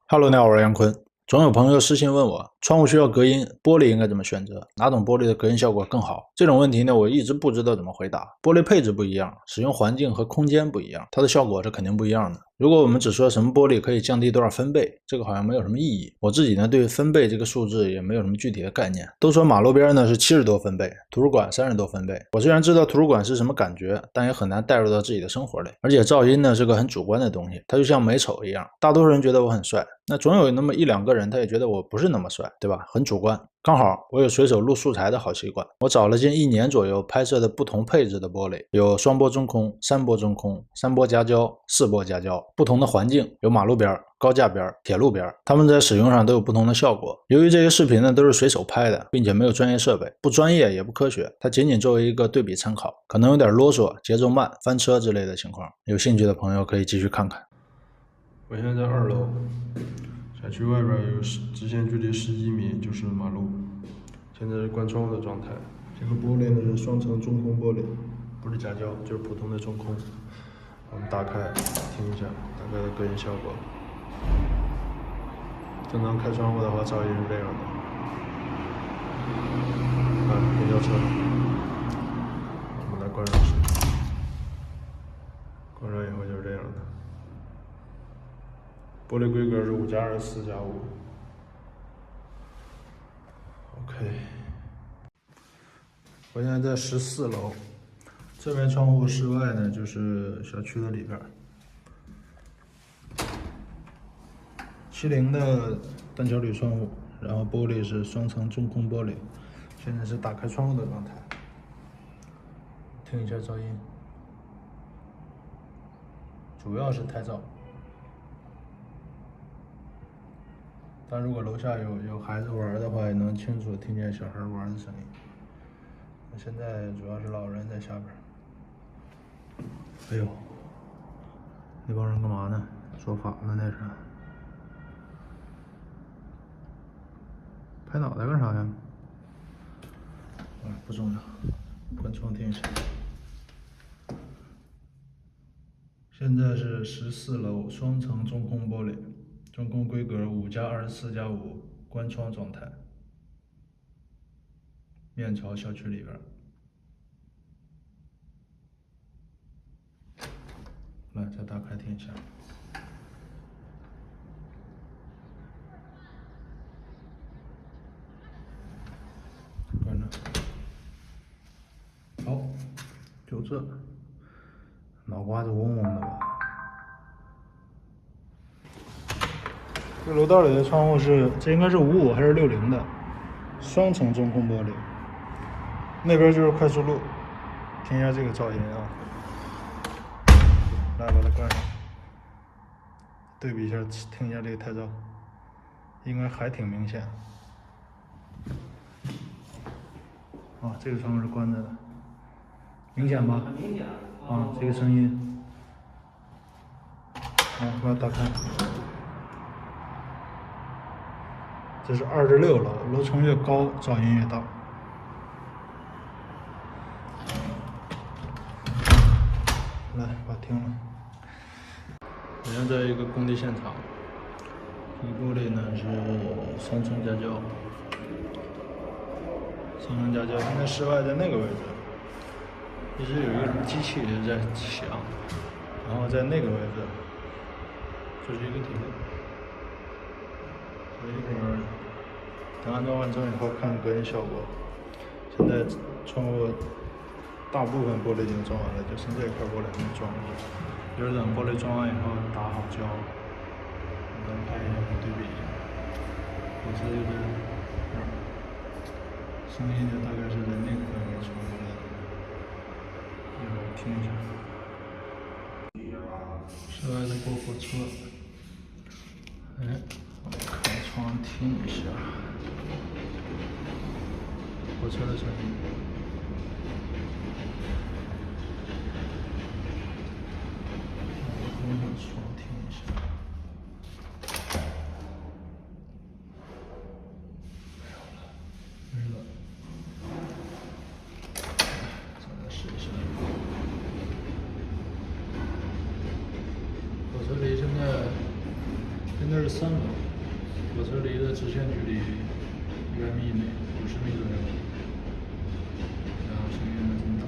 Hello，你好，我是杨坤。总有朋友私信问我，窗户需要隔音，玻璃应该怎么选择？哪种玻璃的隔音效果更好？这种问题呢，我一直不知道怎么回答。玻璃配置不一样，使用环境和空间不一样，它的效果是肯定不一样的。如果我们只说什么玻璃可以降低多少分贝，这个好像没有什么意义。我自己呢，对分贝这个数字也没有什么具体的概念。都说马路边呢是70多分贝，图书馆30多分贝。我虽然知道图书馆是什么感觉，但也很难带入到自己的生活里。而且噪音呢是个很主观的东西，它就像美丑一样，大多数人觉得我很帅，那总有那么一两个人他也觉得我不是那么帅，对吧？很主观。刚好我有随手录素材的好习惯，我找了近1年左右拍摄的不同配置的玻璃，有双波中空、3波中空、3波夹胶、4波夹胶，不同的环境，有马路边、高架边、铁路边，它们在使用上都有不同的效果。由于这些视频呢都是随手拍的，并且没有专业设备，不专业也不科学，它仅仅作为一个对比参考，可能有点啰嗦、节奏慢、翻车之类的情况。有兴趣的朋友可以继续看看。我现在在2楼，小区外边有直线距离11米就是马路，现在是关窗户的状态。这个玻璃呢是双层中空玻璃，不是夹胶，就是普通的中空。我们打开听一下大概的隔音效果。正常开窗户的话，噪音是这样的。公交车，我们来关上视，关上以后就是这样的。玻璃规格是5+24+5。OK， 我现在在14楼，这边窗户室外呢就是小区的里边。70的单桥铝窗户，然后玻璃是双层中空玻璃，现在是打开窗户的状态。听一下噪音，主要是胎噪。但如果楼下有孩子玩的话，也能清楚听见小孩玩的声音。现在主要是老人在下边。哎呦，那帮人干嘛呢？说反了那是。拍脑袋干啥呀？不重要，关窗听一下。现在是14楼，双层中空玻璃，中空规格5+24+5，关窗状态，面朝小区里边。来，再打开听一下。关着。好，就这，脑瓜子嗡嗡的吧。这楼道里的窗户是，这应该是55还是60的，双层中空玻璃。那边就是快速路，听一下这个噪音啊。来，把它关上，对比一下，听一下这个胎噪，应该还挺明显。这个窗户是关着的，明显吧？很明显。这个声音。把它打开。这是26楼，楼层越高，噪音越大。来，把它停了。我现在在一个工地现场，这个玻璃呢是3层夹胶，3层夹胶。现在室外在那个位置，一直有一个什么机器一直在响，然后在那个位置，这是一个铁路。我一会儿等安装完成以后看隔音效果。现在窗户大部分玻璃已经装完了，就剩这块玻璃还没装。一会儿等玻璃装完以后打好胶，咱们拍一下对比一下。火车就在这儿，声音就大概是在那个范围传过来的。一会儿听一下。室外在过火车。我开窗听一下火车的声音。关上窗听一下。没了。再试一下。火车里现在是是3楼，火车离的直线距离100米以内，50米左右。然后声音还挺大。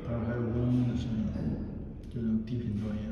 当然还有嗡嗡的声音，这种低频段也有。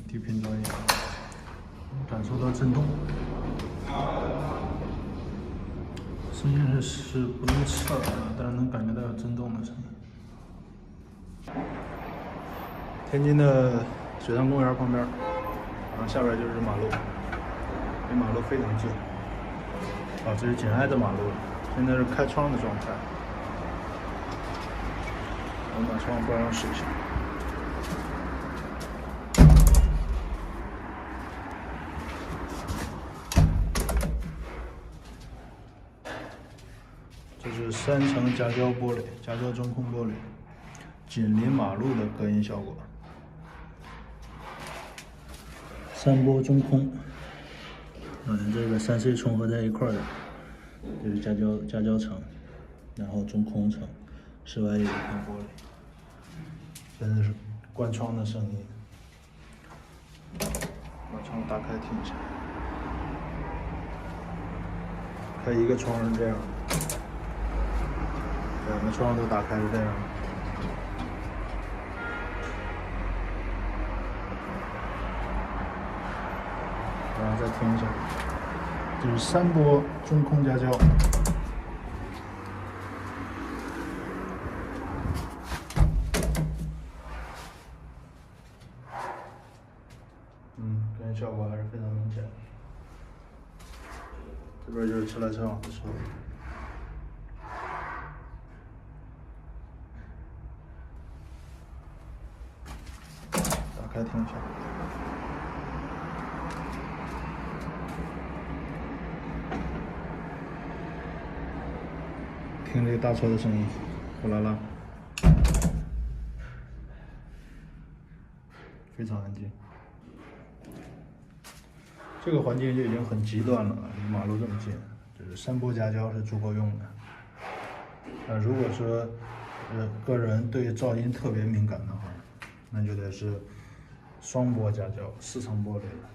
低频段也感受到震动，声音是不能刺耳的，但是能感觉到有震动的声音。天津的水上公园旁边，然后下边就是马路，离马路非常近。这是紧挨着马路，现在是开窗的状态。我把窗户关上试一下。这是3层夹胶玻璃，夹胶中空玻璃，紧邻马路的隔音效果。3波中空，这个3C 重合在一块的，这是夹胶层，然后中空层，室外有一片玻璃。现在是关窗的声音，把窗打开听一下，开一个窗是这样。2个窗都打开是这样，然后再听一下，这是3波中空夹胶，隔音效果还是非常明显的。这边就是车来车往的车。打开听一下，听这个大车的声音，呼啦啦，非常安静。这个环境就已经很极端了，离马路这么近，就是3波夹胶是足够用的。如果说个人对噪音特别敏感的话，那就得是2波夹胶4层玻璃了。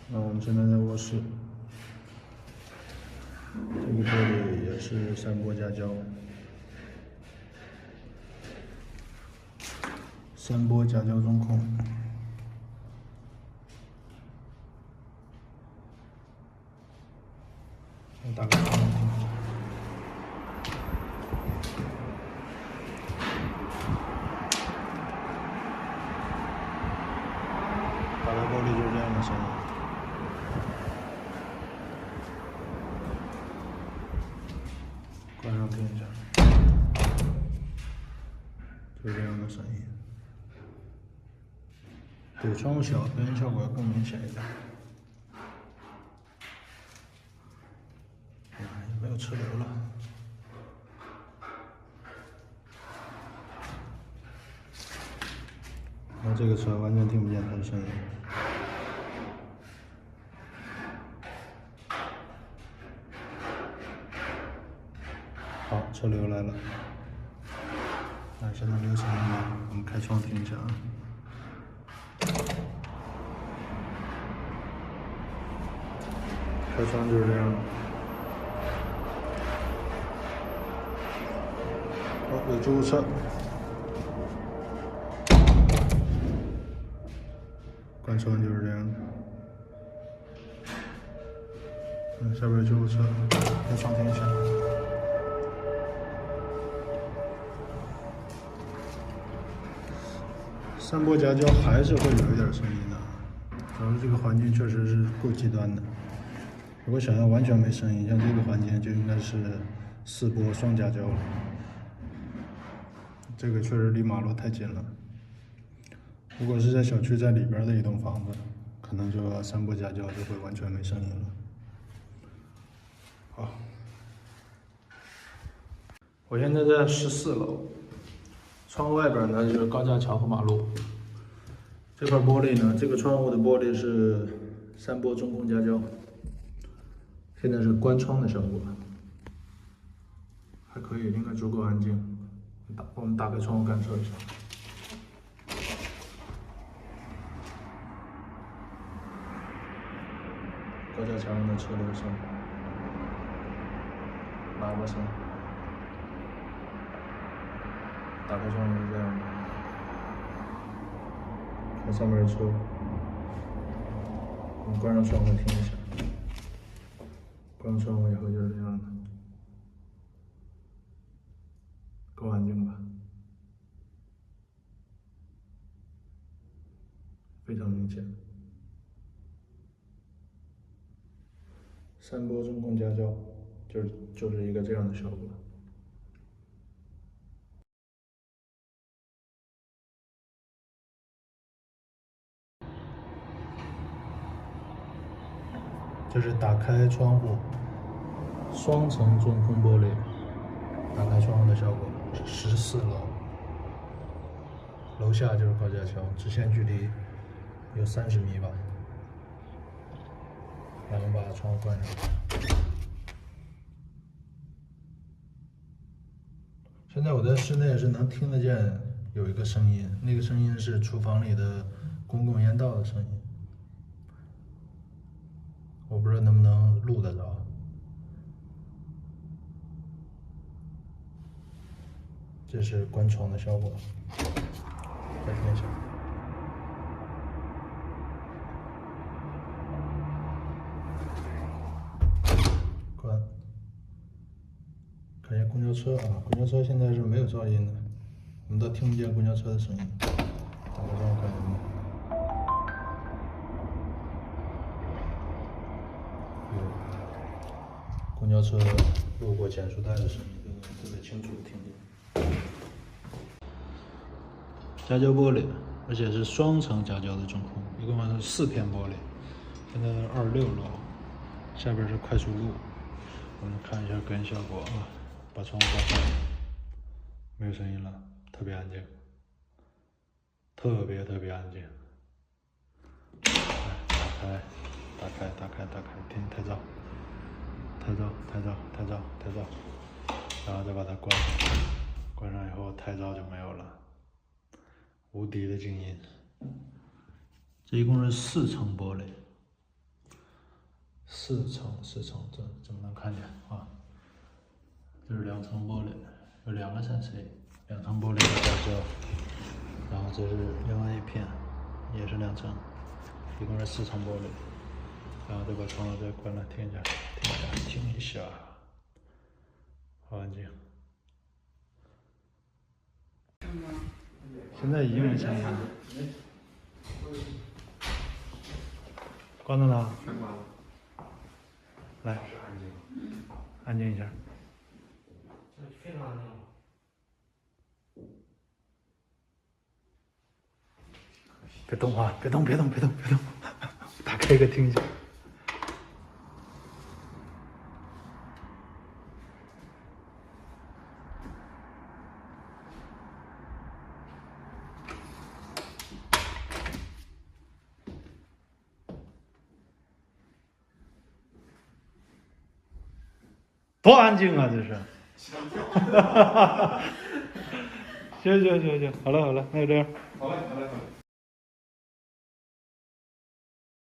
那我们现在在卧室，这个玻璃也是3波夹胶，3波夹胶中空。打开窗户听一下。打开玻璃就是这样的声音。关上听一下，就是这样的声音。对，窗户小，隔音效果更明显一点。也没有车流了。然后这个车完全听不见它的声音。好，车流来了。现在没有声音了，我们开窗听一下啊。开窗就是这样。有救护车。关窗就是这样。下边有救护车，开窗听一下。三波夹胶还是会有一点声音的，主要是这个环境确实是够极端的。如果想要完全没声音，像这个环境就应该是4波双夹胶了。这个确实离马路太近了。如果是在小区在里边的一栋房子，可能就要3波夹胶就会完全没声音了。好，我现在在14楼，窗户外边呢就是高架桥和马路。这块玻璃呢，这个窗户的玻璃是3波中空夹胶，现在是关窗的效果，还可以，应该足够安静。我们打开窗户感受一下。高架桥上的车流声，喇叭声，打开窗户是这样的，看上面的车。我们关上窗户听一下，关上窗户以后就是这样的，够安静吧？非常明显。3波中空夹胶，就是一个这样的效果。这是打开窗户，双层中空玻璃，打开窗户的效果。14楼，楼下就是高架桥，直线距离有30米吧。然后把窗户关上。现在我在室内是能听得见有一个声音，那个声音是厨房里的公共烟道的声音，我不知道能不能录得着。这是关窗的效果，再听一下。关。看一下公交车啊，公交车现在是没有噪音的，我们都听不见公交车的声音。打开窗户看有没有？公交车路过减速带的声音，特别清楚的听见。夹胶玻璃，而且是双层夹胶的中空，一共是4片玻璃。现在26楼，下边是快速路。我们看一下隔音效果啊，把窗户关上，没有声音了，特别安静，特别安静。打开，听太噪，然后再把它关上，关上以后太噪就没有了，无敌的静音。这一共是4层玻璃，4层，这怎么能看见啊？这是2层玻璃，有2个3C，2层玻璃的夹胶，然后这是另外一片，也是2层，一共是4层玻璃。然后再把窗户再关了，听一下，好安静。现在已经没声音了，关了吗？来，安静一下。非常安静。别动啊！别动！打开一个听一下。多安静啊！这是。行，好了，那就这样。好嘞。